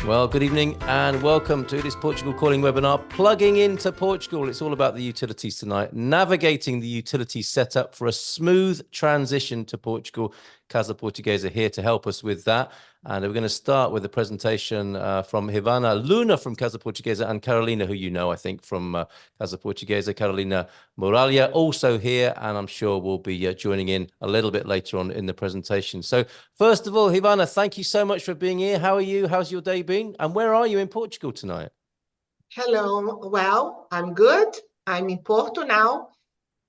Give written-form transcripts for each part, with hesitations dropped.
Well, good evening and welcome to this Portugal Calling webinar, Plugging into Portugal. It's all about the utilities tonight, navigating the utilities setup for a smooth transition to Portugal. Casa Portuguesa here to help us with that. And we're going to start with a presentation from Ivana Luna from Casa Portuguesa and Carolina, who you know, I think, from Casa Portuguesa. Carolina Muralha also here, and I'm sure we'll be joining in a little bit later on in the presentation. So first of all, Ivana, thank you so much for being here. How are you? How's your day been? And where are you in Portugal tonight? Hello. Well, I'm good. I'm in Porto now.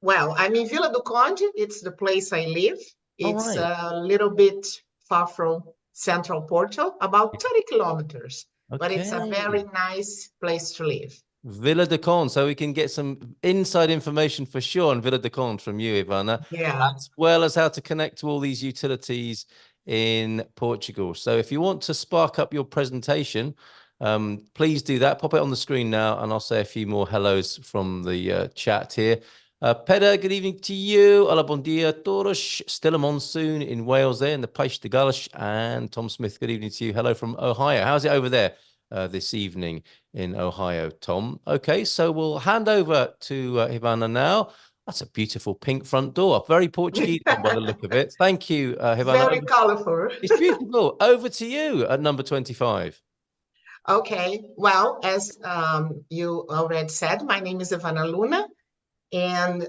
Well, I'm in Vila do Conde. It's the place I live. It's a little bit far from central Porto, about 30 kilometers. Okay. But it's a very nice place to live. Vila do Conde, so we can get some inside information for sure on Vila do Conde from you, Ivana, as well as how to connect to all these utilities in Portugal. So if you want to spark up your presentation, please do that. Pop it on the screen now, and I'll say a few more hellos from the chat here. Pedro, good evening to you. Olá, bom dia a todos. Still a monsoon in Wales there in the Peixe de Gales. And Tom Smith, good evening to you. Hello from Ohio. How's it over there this evening in Ohio, Tom? Okay, so we'll hand over to Ivana now. That's a beautiful pink front door. Very Portuguese by the look of it. Thank you, Ivana. Very colorful. It's beautiful. Over to you at number 25. Okay. Well, as you already said, my name is Ivana Luna. And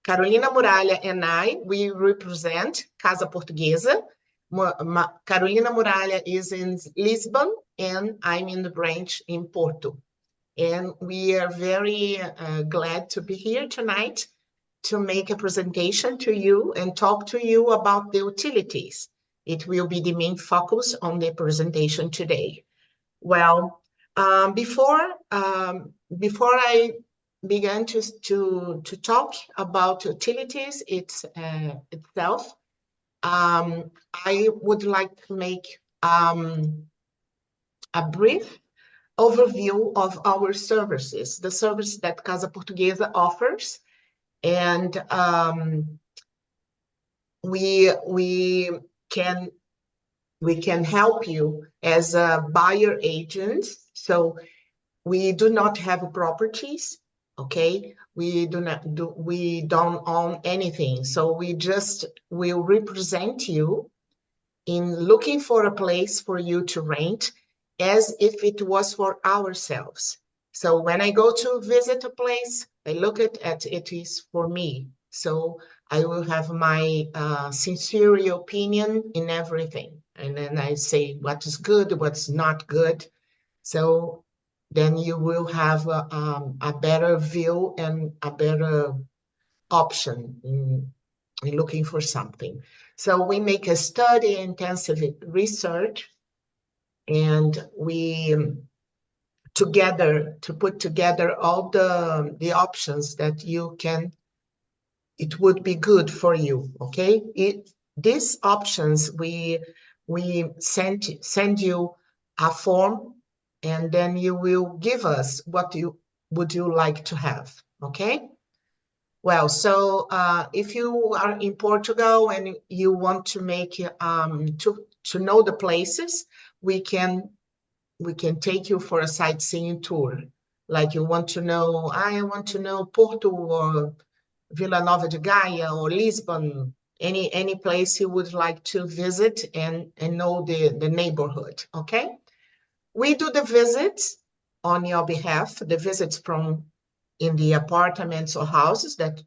Carolina Muralha and I, we represent Casa Portuguesa. Carolina Muralha is in Lisbon, and I'm in the branch in Porto. And we are very glad to be here tonight to make a presentation to you and talk to you about the utilities. It will be the main focus on the presentation today. Well, before I began to talk about utilities itself, I would like to make a brief overview of our services, the service that Casa Portuguesa offers, and we can help you as a buyer agent. So we do not have properties. Okay, we don't own anything. So we just will represent you in looking for a place for you to rent as if it was for ourselves. So when I go to visit a place, I look at it is for me. So I will have my sincere opinion in everything. And then I say what is good, what's not good. So then you will have a better view and a better option in looking for something. So we make a study, intensive research, and we put together all the options that it would be good for you, okay? These options, we send you a form, and then you will give us what would you like to have, okay? Well, so if you are in Portugal and you want to make to know the places, we can take you for a sightseeing tour. Like I want to know Porto or Vila Nova de Gaia or Lisbon, any place you would like to visit and know the neighborhood, okay? We do the visits on your behalf, the visits from in the apartments or houses that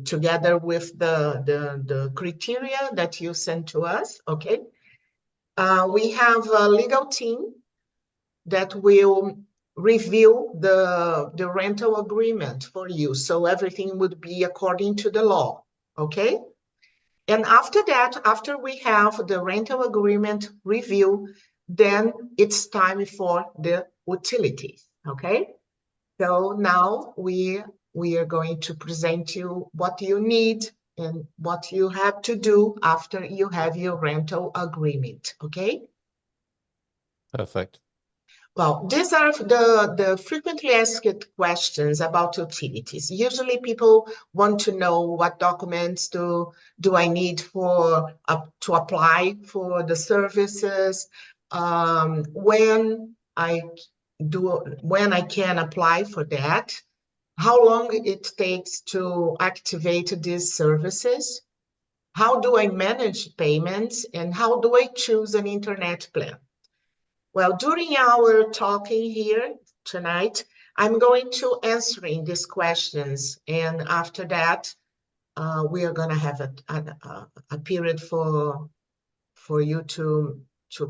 together with the criteria that you send to us, okay? We have a legal team that will review the rental agreement for you. So everything would be according to the law, okay? And after that, after we have the rental agreement review, then it's time for the utilities, okay? So now we are going to present you what you need and what you have to do after you have your rental agreement, okay? Perfect. Well, these are the frequently asked questions about utilities. Usually people want to know what documents do I need for to apply for the services, when I can apply for that, how long it takes to activate these services, how do I manage payments, and how do I choose an internet plan. Well, during our talking here tonight, I'm going to answering these questions, and after that, we are going to have a period for you to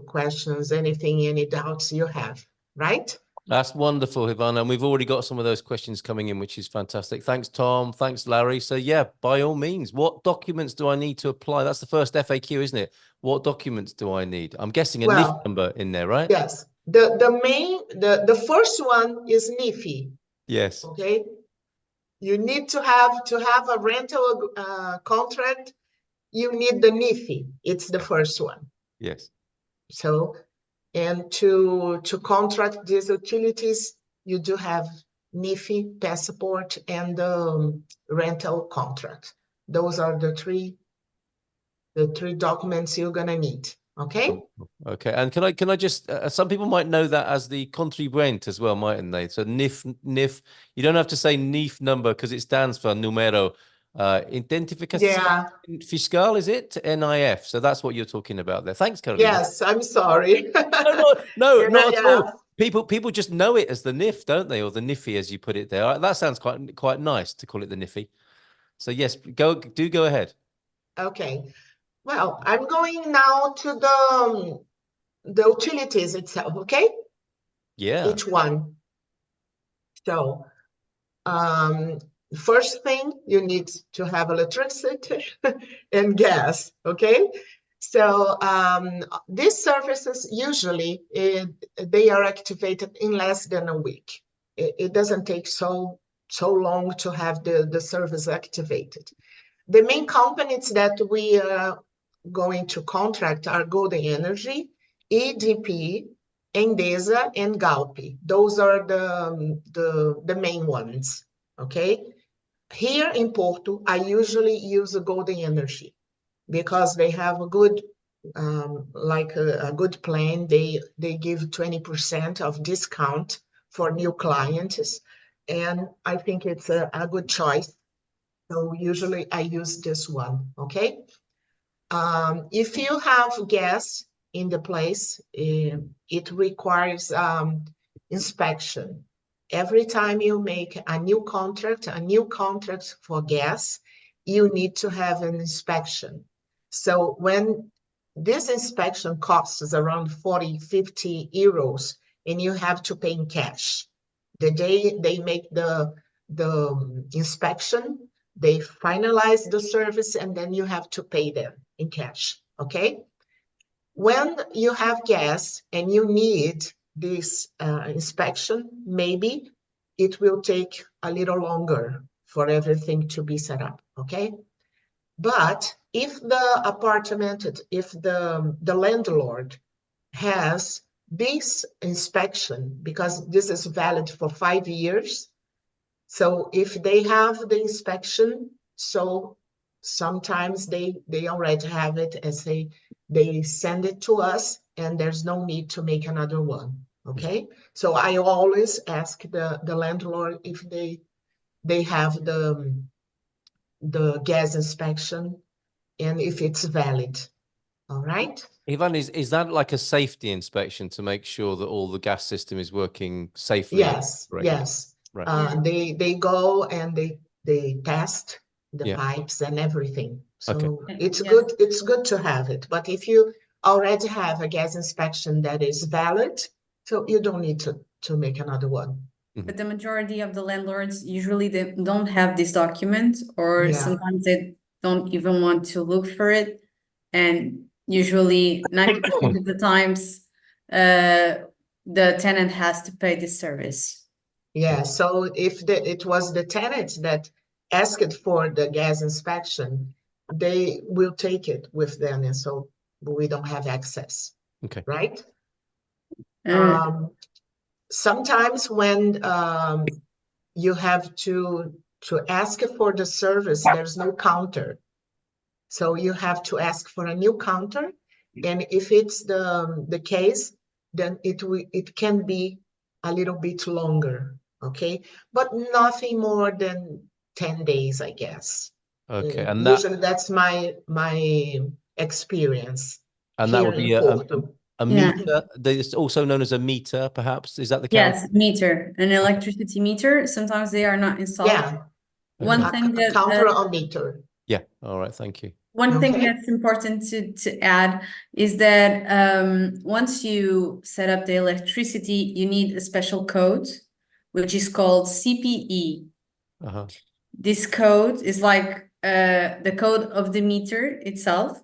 questions anything, any doubts you have, right? That's wonderful, Ivana. And we've already got some of those questions coming in, which is fantastic. Thanks, Tom. Thanks, Larry. So yeah, by all means, what documents do I need to apply? That's the first FAQ, isn't it? What documents do I need? I'm guessing a NIF number in there, right? Yes. The first one is NIFI. Yes. Okay. You need to have a rental contract. You need the NIFI. It's the first one. Yes. So, and to contract these utilities, you do have NIFI, passport, and rental contract. Those are the three documents you're gonna need. Okay. Okay. And can I just some people might know that as the contribuent as well, mightn't they? So NIF. You don't have to say NIF number because it stands for numero identificación fiscal, is it? NIF. So that's what you're talking about there. Thanks, Carolina. Yes, I'm sorry. No, not at all. People just know it as the NIF, don't they? Or the NIFI, as you put it there. That sounds quite nice to call it the NIFI. So yes, go ahead. Okay. Well, I'm going now to the utilities itself, okay? Yeah. Each one. So, first thing, you need to have electricity and gas, okay? So, these services, usually, they are activated in less than a week. It doesn't take so long to have the service activated. The main companies that we are going to contract are Golden Energy, EDP, Endesa, and Galp. Those are the main ones, okay? Here in Porto, I usually use a Golden Energy because they have a good, a good plan. They give 20% of discount for new clients, and I think it's a good choice. So usually I use this one, okay? If you have gas in the place, it requires inspection. Every time you make a new contract for gas, you need to have an inspection. So when this inspection costs around 40, 50 euros, and you have to pay in cash. The day they make the inspection, they finalize the service, and then you have to pay them in cash, okay? When you have gas and you need this inspection, maybe it will take a little longer for everything to be set up, okay? But if the apartment, if the landlord has this inspection, because this is valid for 5 years, so if they have the inspection, so sometimes they already have it as they send it to us, and there's no need to make another one, okay? So I always ask the landlord if they have the gas inspection and if it's valid, all right? Ivan, is that like a safety inspection to make sure that all the gas system is working safely? Yes, correctly? yes. Right. They go and they test the pipes and everything. So it's good to have it. But if you already have a gas inspection that is valid, so you don't need to make another one. But the majority of the landlords, usually they don't have this document, or sometimes they don't even want to look for it. And usually 90% of the times, the tenant has to pay the service. Yeah, so if it was the tenant that asked for the gas inspection, they will take it with them, and so we don't have access. Okay. Right? sometimes when you have to ask for the service, there's no counter. So you have to ask for a new counter. And if it's the case, then it can be a little bit longer, okay? But nothing more than 10 days, I guess. Okay, and usually that's my experience. And that would be a meter. It's also known as a meter, perhaps. Is that the case? Yes, meter, an electricity meter. Sometimes they are not installed. Yeah. One thing that counter or meter. Yeah. All right. Thank you. One thing that's important to add is that once you set up the electricity, you need a special code, which is called CPE. This code is like the code of the meter itself.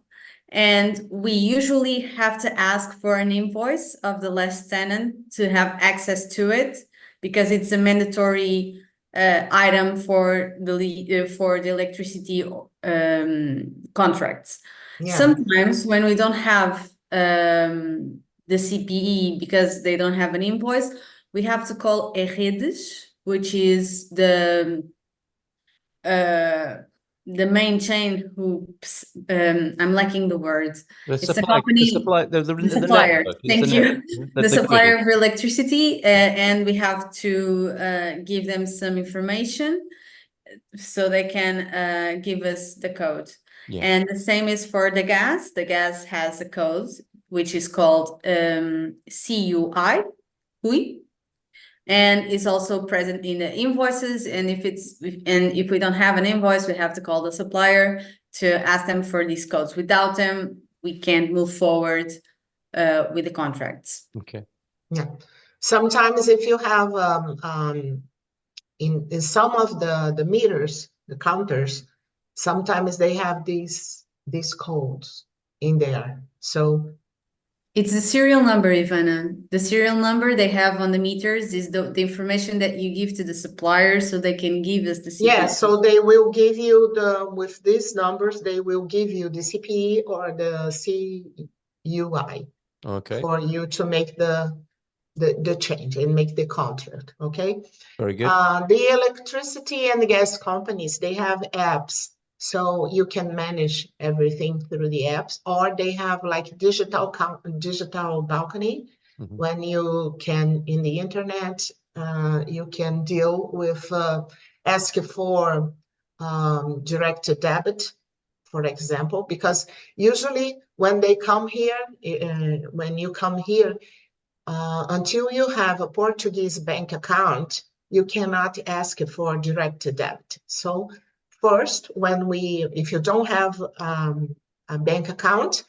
And we usually have to ask for an invoice of the last tenant to have access to it, because it's a mandatory item for the electricity contracts. Yeah. Sometimes when we don't have the CPE because they don't have an invoice, we have to call redes, which is the main chain who I'm lacking the word. It's a company. The supplier. Thank you. The supplier of electricity, and we have to give them some information so they can give us the code. Yeah. And the same is for the gas. The gas has a code which is called CUI. And is also present in the invoices. And if we don't have an invoice, we have to call the supplier to ask them for these codes. Without them, we can't move forward with the contracts. Okay. Yeah. Sometimes if you have in some of the meters, the counters, sometimes they have these codes in there. So it's the serial number, Ivana. The serial number they have on the meters is the information that you give to the supplier so they can give us the CPE. Yeah, so they will give you with these numbers, they will give you the CPE or the CUI. Okay. For you to make the change and make the contract, okay? Very good. The electricity and the gas companies, they have apps. So you can manage everything through the apps, or they have like digital balcony. When you can, in the internet, you can deal with, ask for direct debit, for example, because usually when they come here, when you come here, until you have a Portuguese bank account, you cannot ask for direct debit. So first, if you don't have a bank account,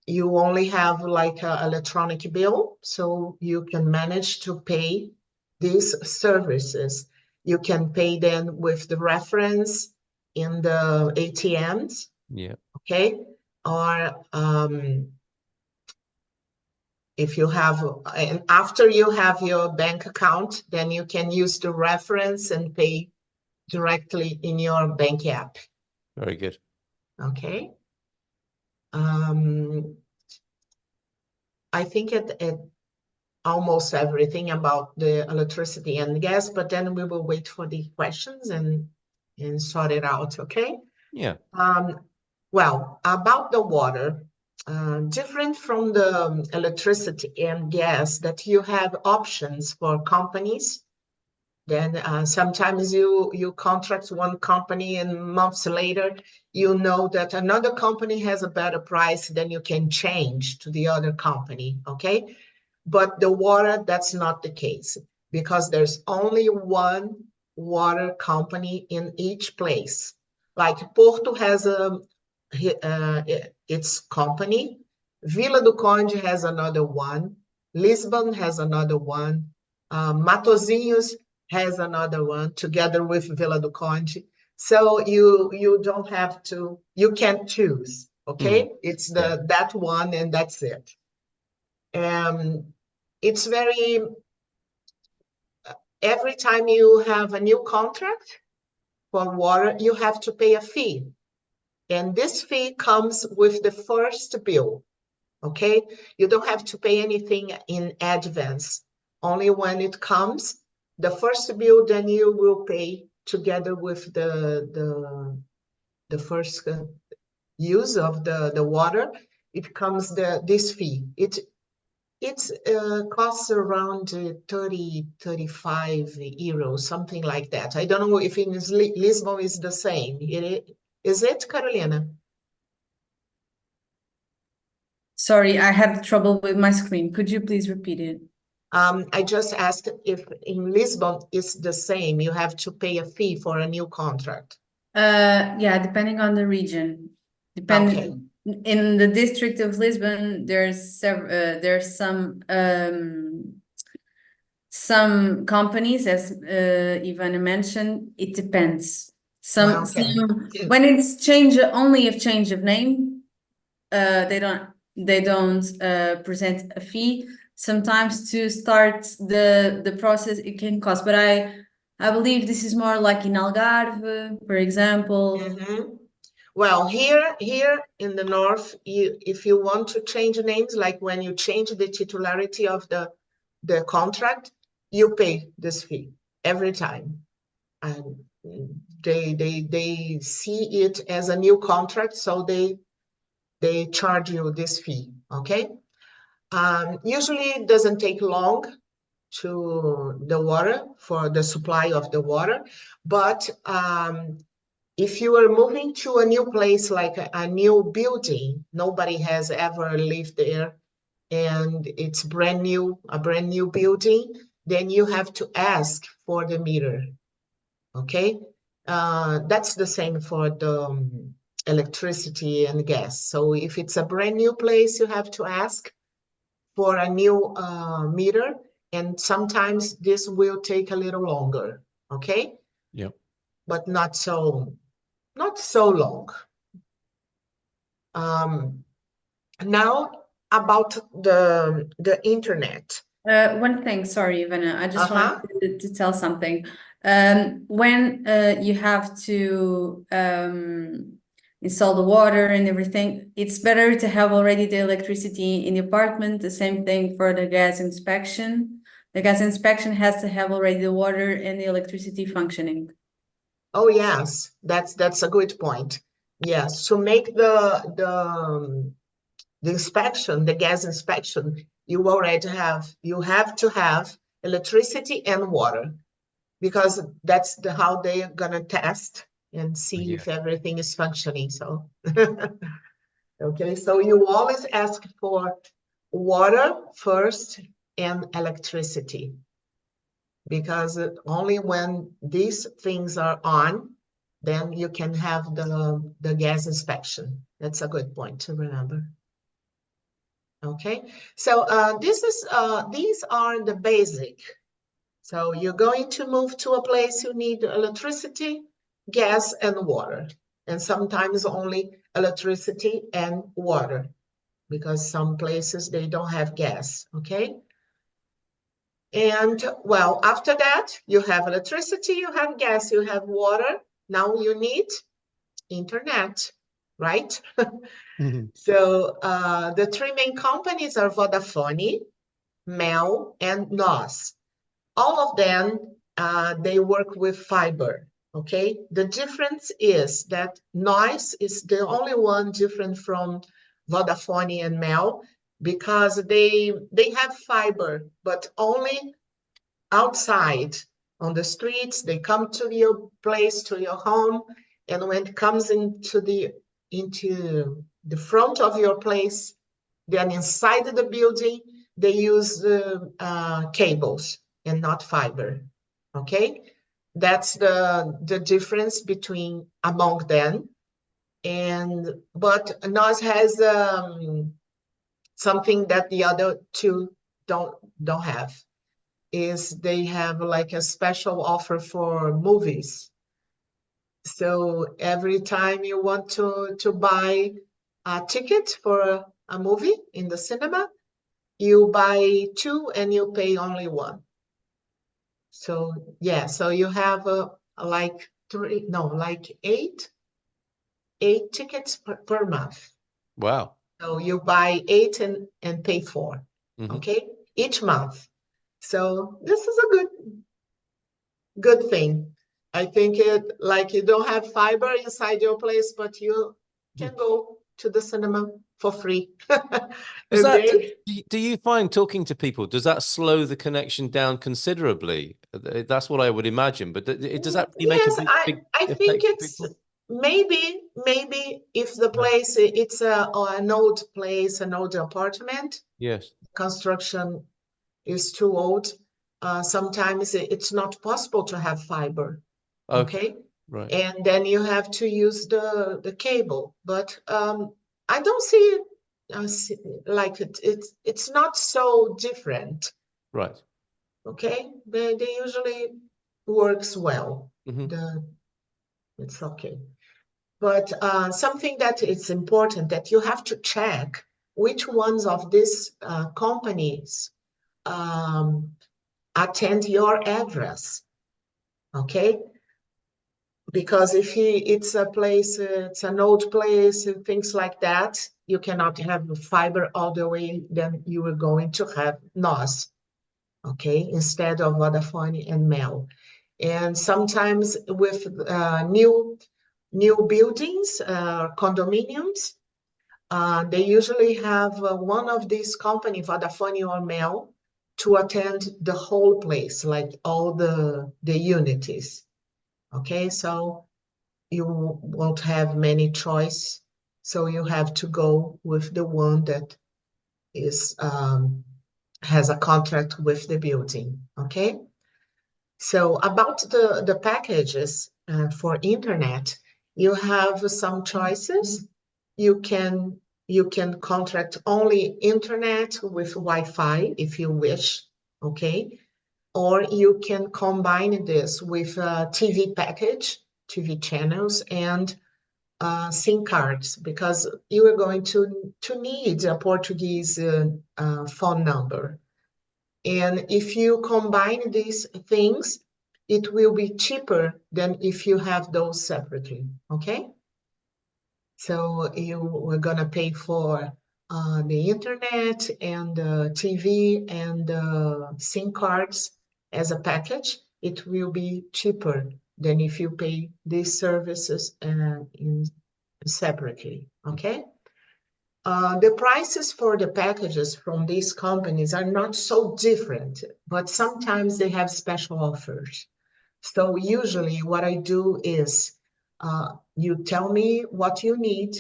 you only have like an electronic bill, so you can manage to pay these services. You can pay them with the reference in the ATMs. Yeah. Okay. Or if you have, and after you have your bank account, then you can use the reference and pay directly in your bank app. Very good. Okay. I think it almost everything about the electricity and gas, but then we will wait for the questions and sort it out, okay? Yeah. Well, about the water, different from the electricity and gas, that you have options for companies. Then sometimes you contract one company and months later, you know that another company has a better price, then you can change to the other company, okay? But the water, that's not the case, because there's only one water company in each place. Like Porto has its company, Vila do Conde has another one, Lisbon has another one, Matosinhos has another one together with Vila do Conde. So you don't have to, you can't choose, okay? It's that one and that's it. It's very, every time you have a new contract for water, you have to pay a fee. And this fee comes with the first bill, okay? You don't have to pay anything in advance. Only when it comes, the first bill, then you will pay together with the first use of the water. It comes this fee. It costs around 30, 35 euros, something like that. I don't know if in Lisbon is the same. Is it, Carolina? Sorry, I had trouble with my screen. Could you please repeat it? I just asked if in Lisbon it's the same. You have to pay a fee for a new contract. Yeah, depending on the region. Okay. In the district of Lisbon, there's some companies, as Ivana mentioned. It depends. Some when it's only a change of name, they don't present a fee. Sometimes to start the process it can cost, but I believe this is more like in Algarve, for example. Well, here in the north, if you want to change names, like when you change the titularity of the contract, you pay this fee every time, and they see it as a new contract, so they charge you this fee. Okay. Usually it doesn't take long to the water for the supply of the water, but if you are moving to a new place, like a new building, nobody has ever lived there, and it's a brand new building, then you have to ask for the meter. Okay, that's the same for the electricity and gas. So if it's a brand new place, you have to ask for a new meter, and sometimes this will take a little longer. Okay. Yep. But not so long. Now about the internet. One thing, sorry, Ivana, I just wanted to tell something. When you have to install the water and everything, it's better to have already the electricity in the apartment. The same thing for the gas inspection. The gas inspection has to have already the water and the electricity functioning. Oh yes, that's a good point. Yes, to make the inspection, the gas inspection, you have to have electricity and water, because that's how they are gonna test and see if everything is functioning. So okay, so you always ask for water first and electricity, because only when these things are on, then you can have the gas inspection. That's a good point to remember. Okay, so these are the basic. So you're going to move to a place, you need electricity, gas, and water, and sometimes only electricity and water, because some places they don't have gas. Okay. And well, after that, you have electricity, you have gas, you have water. Now you need internet, right? So the three main companies are Vodafone, Mel, and NOS. All of them, they work with fiber, okay? The difference is that NOS is the only one different from Vodafone and Mel, because they have fiber, but only outside on the streets. They come to your place, to your home, and when it comes into the front of your place, then inside the building, they use cables and not fiber. Okay, that's the difference among them. But NOS has something that the other two don't have, is they have like a special offer for movies. So every time you want to buy a ticket for a movie in the cinema, you buy two and you pay only one. So yeah, so you have like eight tickets per month. Wow. So you buy 8 and pay 4, okay, each month. So this is a good thing. I think like you don't have fiber inside your place, but you can go to the cinema for free. Do you find talking to people, does that slow the connection down considerably? That's what I would imagine, but does that really make a big I think it's maybe if the place it's an old place, an old apartment. Yes. Construction is too old. Sometimes it's not possible to have fiber. Okay. Right. And then you have to use the cable. But I don't see it like it's not so different. Right. Okay. They usually works well. It's okay. But something that is important that you have to check which ones of these companies attend your address, okay? Because if it's a place, it's an old place, things like that, you cannot have fiber all the way, then you are going to have NOS, okay, instead of Vodafone and Mel. And sometimes with new buildings, condominiums, they usually have one of these companies, Vodafone or Mel, to attend the whole place, like all the unities. Okay, so you won't have many choice. So you have to go with the one that is has a contract with the building. Okay. So about the packages for internet, you have some choices. You can contract only internet with Wi-Fi if you wish, okay? Or you can combine this with a TV package, TV channels, and SIM cards, because you are going to need a Portuguese phone number. And if you combine these things, it will be cheaper than if you have those separately, okay? So you are gonna pay for the internet and TV and SIM cards as a package. It will be cheaper than if you pay these services separately, okay? The prices for the packages from these companies are not so different, but sometimes they have special offers. So usually what I do is you tell me what you need,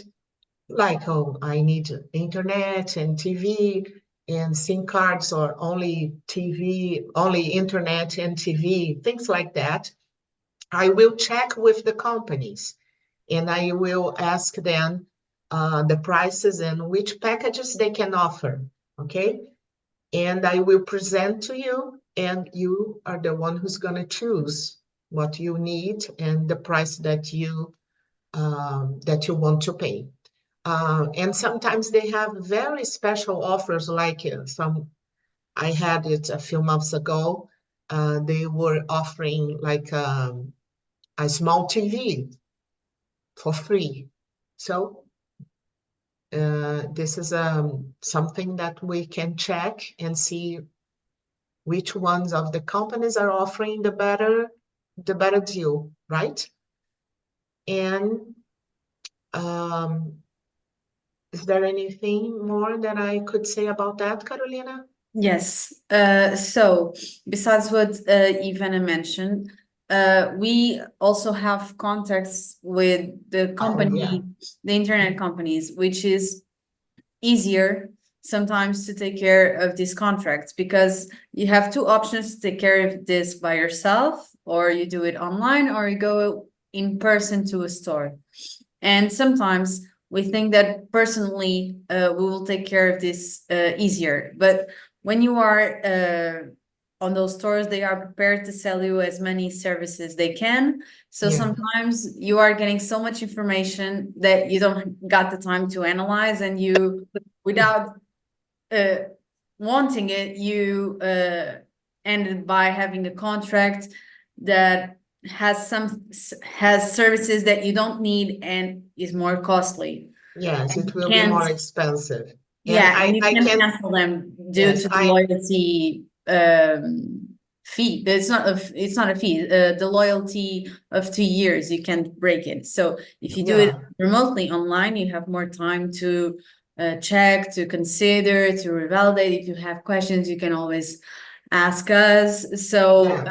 like, oh, I need internet and TV and SIM cards, or only TV, only internet and TV, things like that. I will check with the companies and I will ask them the prices and which packages they can offer, okay? And I will present to you, and you are the one who's gonna choose what you need and the price that you want to pay. And sometimes they have very special offers, like I had it a few months ago, they were offering like a small TV for free. So this is something that we can check and see which ones of the companies are offering the better deal, right? And is there anything more that I could say about that, Carolina? Yes. So besides what Ivana mentioned, we also have contacts with the company, the internet companies, which is easier sometimes to take care of these contracts, because you have two options to take care of this by yourself, or you do it online, or you go in person to a store. And sometimes we think that personally we will take care of this easier, but when you are on those stores, they are prepared to sell you as many services they can. So sometimes you are getting so much information that you don't got the time to analyze, and you, without wanting it, you ended by having a contract that has services that you don't need and is more costly. Yes, and it you will be more can't, expensive. yeah, and you I can can, cancel them due yes, to the loyalty fee. It's not a fee. The loyalty of 2 years, you can't break it. So if you do it remotely online, you have more time to check, to consider, to revalidate. If you have questions, you can always ask us. So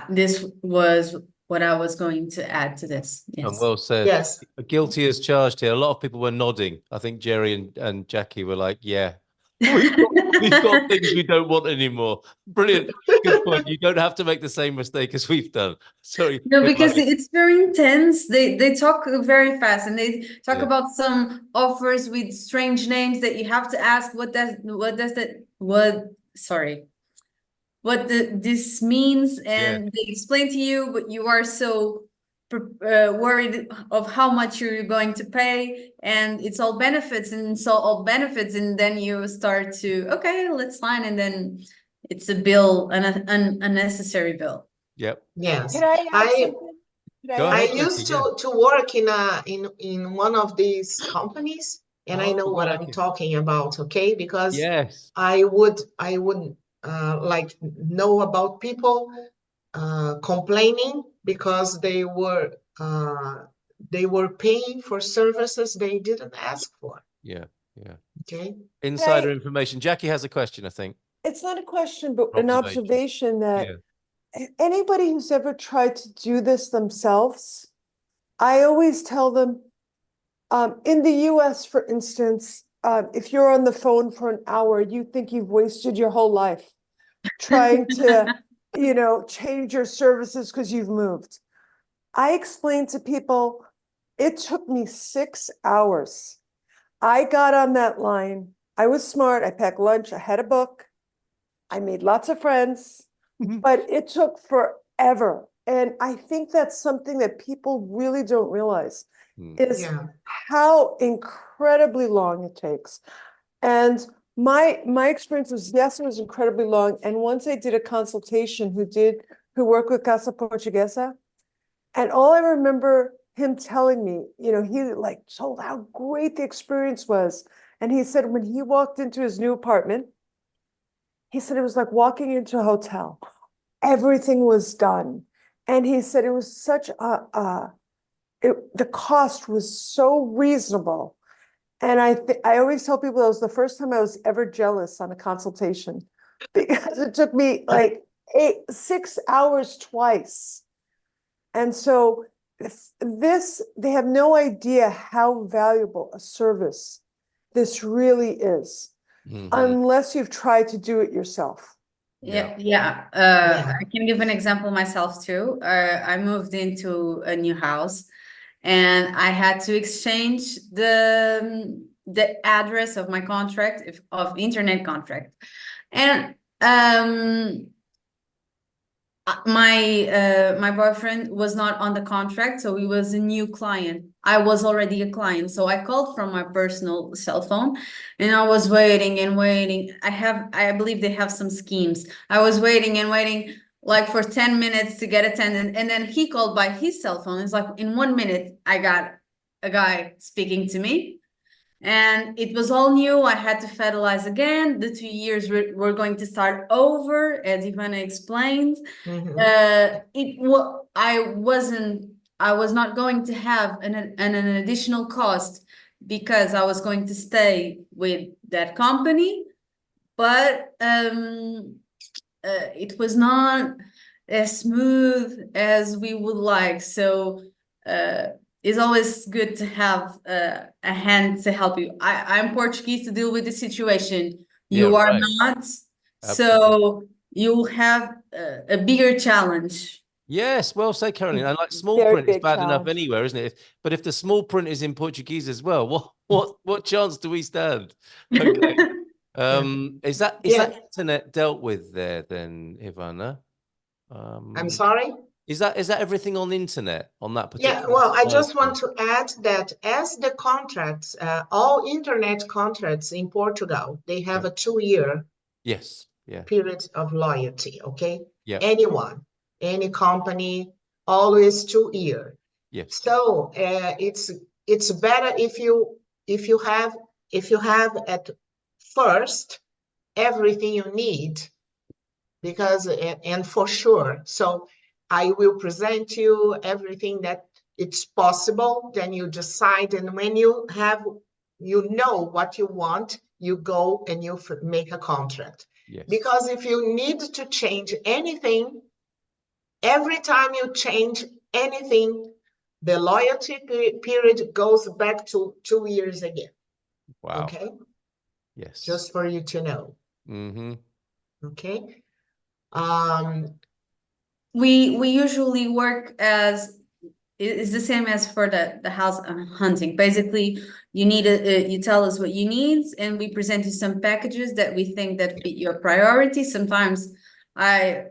this was what I was going to add to this. And Yes. well said. yes. Guilty as charged here. A lot of people were nodding. I think Jerry and Jacqui were like, yeah, we've got things we don't want anymore. Brilliant. Good point. You don't have to make the same mistake as we've done. Sorry. No, because it's very intense. They talk very fast, and they talk about some offers with strange names that you have to ask what this means, and they explain to you, but you are so worried of how much you're going to pay, and it's all benefits, and then you start to, okay, let's sign, and then it's a bill, an unnecessary bill. Yep. Yes. Can I add something? I used to work in one of these companies, and I know what I'm talking about, okay? Because I would like know about people complaining because they were paying for services they didn't ask for. Yeah. Okay. Insider information. Jacqui has a question, I think. It's not a question, but an observation that anybody who's ever tried to do this themselves, I always tell them, in the US, for instance, if you're on the phone for an hour, you think you've wasted your whole life trying to, change your services because you've moved. I explain to people, it took me 6 hours. I got on that line. I was smart. I packed lunch. I had a book. I made lots of friends, but it took forever. And I think that's something that people really don't realize is how incredibly long it takes. And my experience was, yes, it was incredibly long. And once I did a consultation who worked with Casa Portuguesa, and all I remember him telling me, he told how great the experience was. And he said when he walked into his new apartment, he said it was like walking into a hotel. Everything was done. And he said it was such the cost was so reasonable. And I always tell people that was the first time I was ever jealous on a consultation, because it took me like 6 hours twice. And so they have no idea how valuable a service this really is, unless you've tried to do it yourself. I can give an example myself too. I moved into a new house, and I had to exchange the address of my contract, of internet contract, and my boyfriend was not on the contract, so he was a new client. I was already a client, so I called from my personal cell phone, and I was waiting and waiting. I believe they have some schemes. I was waiting and waiting like for 10 minutes to get attended, and then he called by his cell phone. It's like in 1 minute I got a guy speaking to me, and it was all new. I had to federalize again. The 2 years were going to start over, as Ivana explained. I was not going to have an additional cost because I was going to stay with that company, but it was not as smooth as we would like. So it's always good to have a hand to help you. I'm Portuguese to deal with the situation. You are not. So you'll have a bigger challenge. Yes, well said, Caroline. And like small print is bad enough anywhere, isn't it? But if the small print is in Portuguese as well, what chance do we stand? Okay. Is that internet dealt with there then, Ivana? I'm sorry? Is that everything on the internet on that particular? Yeah, well, I just want to add that as the contracts, all internet contracts in Portugal, they have a 2-year period of loyalty, okay? Yeah. Anyone, any company, always 2 years. Yes. So it's it's better if you have at first everything you need, because and for sure. So I will present you everything that it's possible, then you decide, and when you know what you want, you go and you make a contract. Yes. Because if you need to change anything, every time you change anything, the loyalty period goes back to 2 years again. Wow. Okay. Yes. Just for you to know. Mm-hmm. Okay. We usually work as it's the same as for the house hunting. Basically, you tell us what you need, and we present you some packages that we think that fit your priority. Sometimes I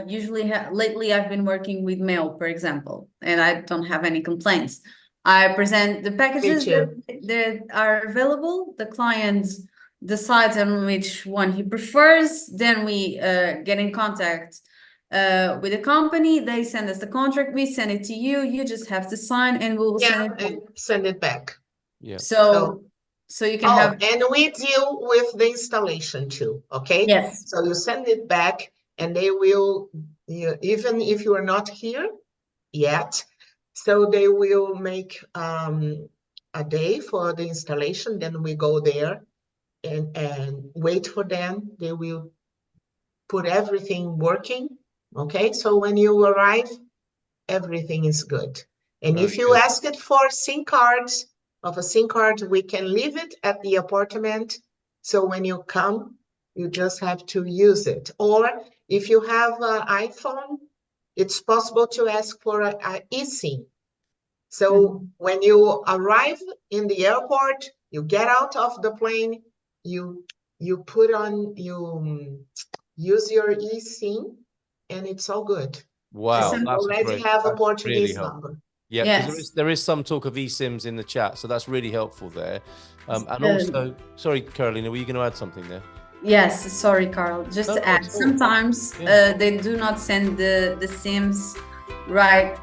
usually lately I've been working with mail, for example, and I don't have any complaints. I present the packages that are available. The client decides on which one he prefers. Then we get in contact with the company. They send us the contract, we send it to you, you just have to sign, and we'll send it back. Yeah. So you can have, and we deal with the installation too. Okay. Yes. So you send it back, and they will, even if you are not here yet, so they will make a day for the installation. Then we go there and wait for them. They will put everything working. Okay, so when you arrive, everything is good. And if you ask it for SIM cards, we can leave it at the apartment. So when you come, you just have to use it. Or if you have an iPhone, it's possible to ask for an eSIM. So when you arrive in the airport, you get out of the plane, you put on, you use your eSIM, and it's all good. Wow, you already have a Portuguese really number. Yeah, because there is some talk of eSIMs in the chat, so that's really helpful there. And also, sorry, Carolina, were you going to add something there? Yes, sorry, Carl. Just to add, sometimes they do not send the SIMs right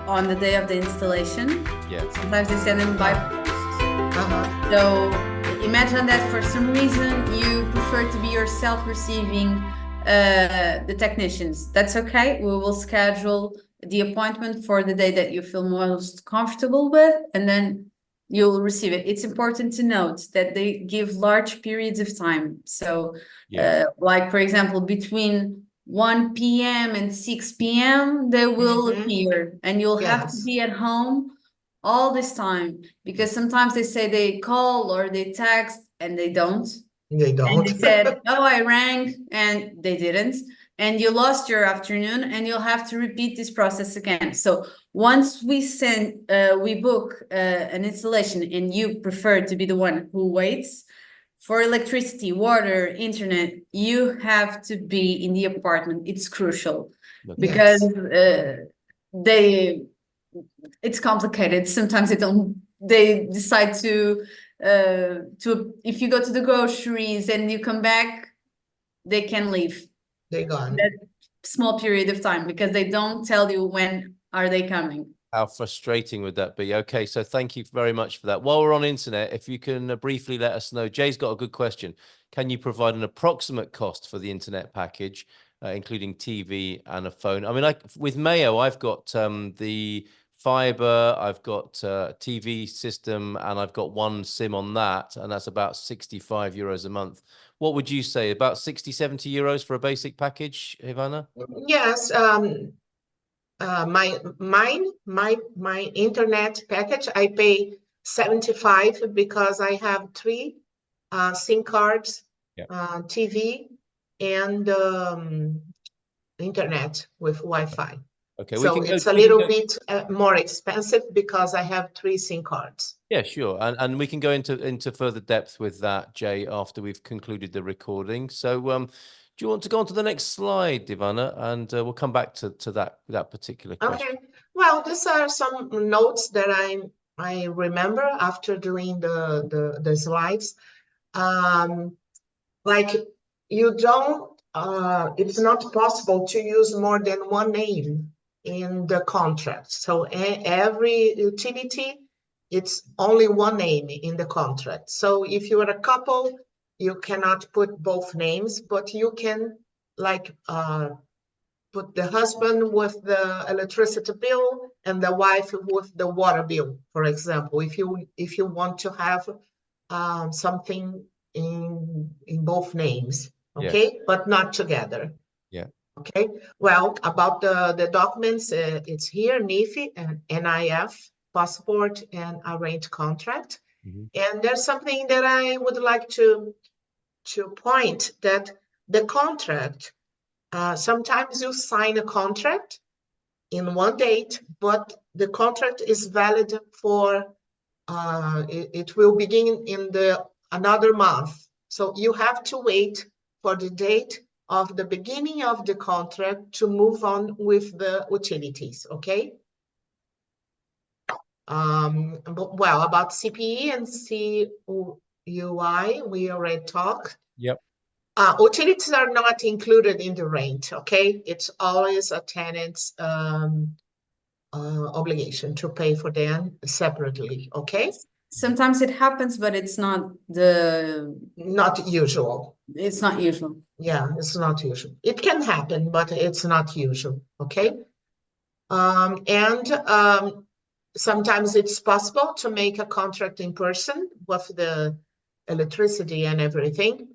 on the day of the installation. Yeah. Sometimes they send them by post. So imagine that for some reason you prefer to be yourself receiving the technicians. That's okay. We will schedule the appointment for the day that you feel most comfortable with, and then you'll receive it. It's important to note that they give large periods of time. So like, for example, between 1 p.m. and 6 p.m. they will appear, and you'll have to be at home all this time, because sometimes they say they call or they text and they don't. And they said, oh, I rang, and they didn't. And you lost your afternoon, and you'll have to repeat this process again. So once we book an installation, and you prefer to be the one who waits for electricity, water, internet, you have to be in the apartment. It's crucial because it's complicated. Sometimes they decide to if you go to the groceries and you come back, they can leave. They're gone. That small period of time, because they don't tell you when are they coming. How frustrating would that be? Okay, so thank you very much for that. While we're on internet, if you can briefly let us know, Jay's got a good question. Can you provide an approximate cost for the internet package, including TV and a phone? I mean, with Mayo, I've got the fiber, I've got TV system, and I've got one SIM on that, and that's about 65 euros a month. What would you say, about 60, 70 euros for a basic package, Ivana? Yes, my internet package, I pay 75 because I have 3 SIM cards, TV, and internet with Wi-Fi. Okay, so it's a little bit more expensive because I have 3 SIM cards. Yeah, sure. And we can go into further depth with that, Jay, after we've concluded the recording. So do you want to go on to the next slide, Ivana? And we'll come back to that particular question. Okay. Well, these are some notes that I remember after doing the slides. Like, you don't, it's not possible to use more than one name in the contract. So every utility it's only one name in the contract. So if you are a couple, you cannot put both names, but you can like put the husband with the electricity bill and the wife with the water bill, for example, if you want to have something in both names, okay? Yes. But not together. Yeah. Okay. Well, about the documents, it's here, NIF and NIF, passport, and a rent contract. Mm-hmm. And there's something that I would like to point that the contract, sometimes you sign a contract in one date, but the contract is valid for, it will begin in another month. So you have to wait for the date of the beginning of the contract to move on with the utilities, okay? Well, about CPE and CUI, we already talked. Yep. Utilities are not included in the rent, okay? It's always a tenant's obligation to pay for them separately, okay? Sometimes it happens, but it's not usual. It's not usual. Yeah, it's not usual. It can happen, but it's not usual, okay? Sometimes it's possible to make a contract in person with the electricity and everything.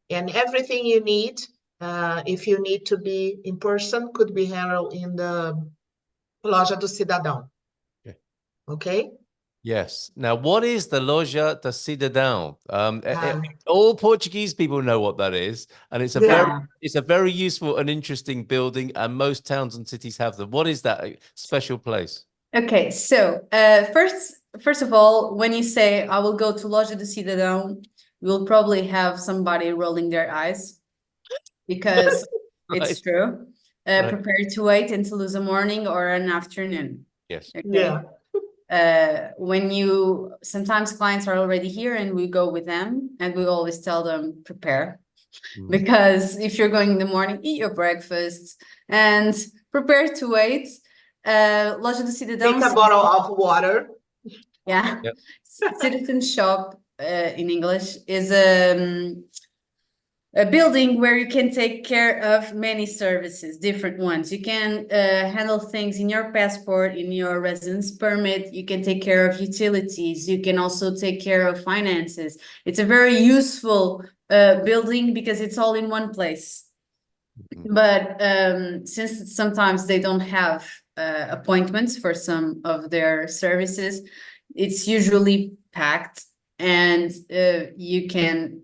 And everything you need, if you need to be in person, could be handled in the Loja do Cidadão. Okay? Yes. Now, what is the Loja do Cidadão? All Portuguese people know what that is, and it's a very useful and interesting building, and most towns and cities have them. What is that special place? Okay, so first of all, when you say I will go to Loja do Cidadão, you'll probably have somebody rolling their eyes because Right. It's true. Right. Prepare to wait until it's a morning or an afternoon. Yes. Okay? Yeah. Sometimes clients are already here and we go with them and we always tell them prepare. Because if you're going in the morning, eat your breakfast and prepare to wait. Loja do Cidadão. Take a bottle of water. Yeah. Yep. Citizen shop in English is a building where you can take care of many services, different ones. You can handle things in your passport, in your residence permit. You can take care of utilities. You can also take care of finances. It's a very useful building because it's all in one place. But since sometimes they don't have appointments for some of their services, it's usually packed, and you can,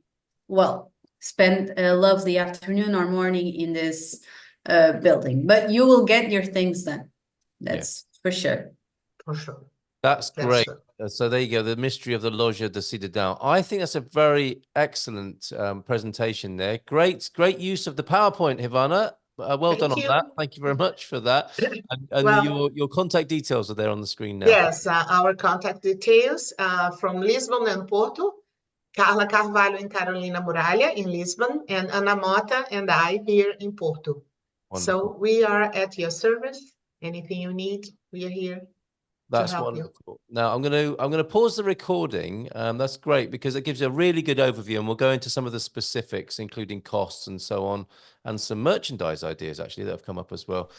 spend a lovely afternoon or morning in this building, but you will get your things done. That's for sure. For sure. That's great. So there you go, the mystery of the Loja do Cidadão. I think that's a very excellent presentation there. Great use of the PowerPoint, Ivana. Well done on that. Thank you very much for that. And your contact details are there on the screen now. Yes, our contact details from Lisbon and Porto. Carla Carvalho and Carolina Muralha in Lisbon, and Ana Mota and I here in Porto. Wonderful. So we are at your service. Anything you need, we are here. That's wonderful. Now I'm gonna pause the recording. That's great because it gives you a really good overview, and we'll go into some of the specifics, including costs and so on, and some merchandise ideas actually that have come up as well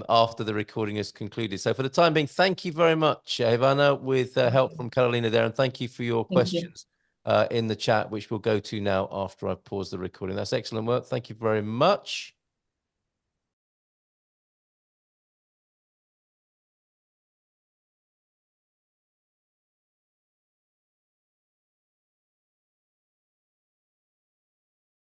after the recording is concluded. So for the time being, thank you very much, Ivana, with help from Carolina there, and thank you for your questions in the chat, which we'll go to now after I pause the recording. That's excellent work. Thank you very much.